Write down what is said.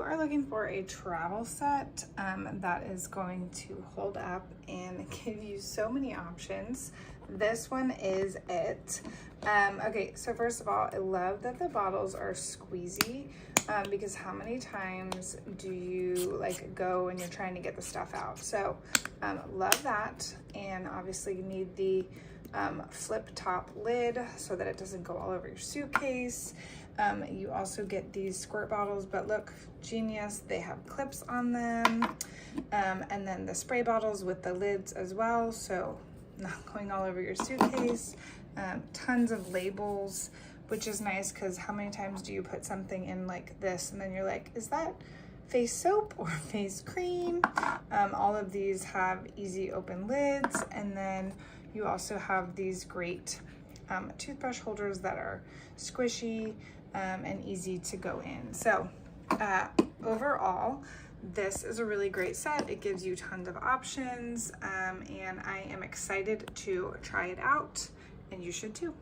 are looking for a travel set that is going to hold up and give you so many options, this one is it. Okay, so first of all, I love that the bottles are squeezy because how many times do you like go and you're trying to get the stuff out? So love that. And obviously you need the flip top lid so that it doesn't go all over your suitcase. You also get these squirt bottles, but look, genius, they have clips on them. And then the spray bottles with the lids as well, so not going all over your suitcase. Tons of labels, which is nice because how many times do you put something in like this and then you're like, is that face soap or face cream? All of these have easy open lids, and then you also have these great toothbrush holders that are squishy and easy to go in. So overall, this is a really great set. It gives you tons of options, and I am excited to try it out, and you should too.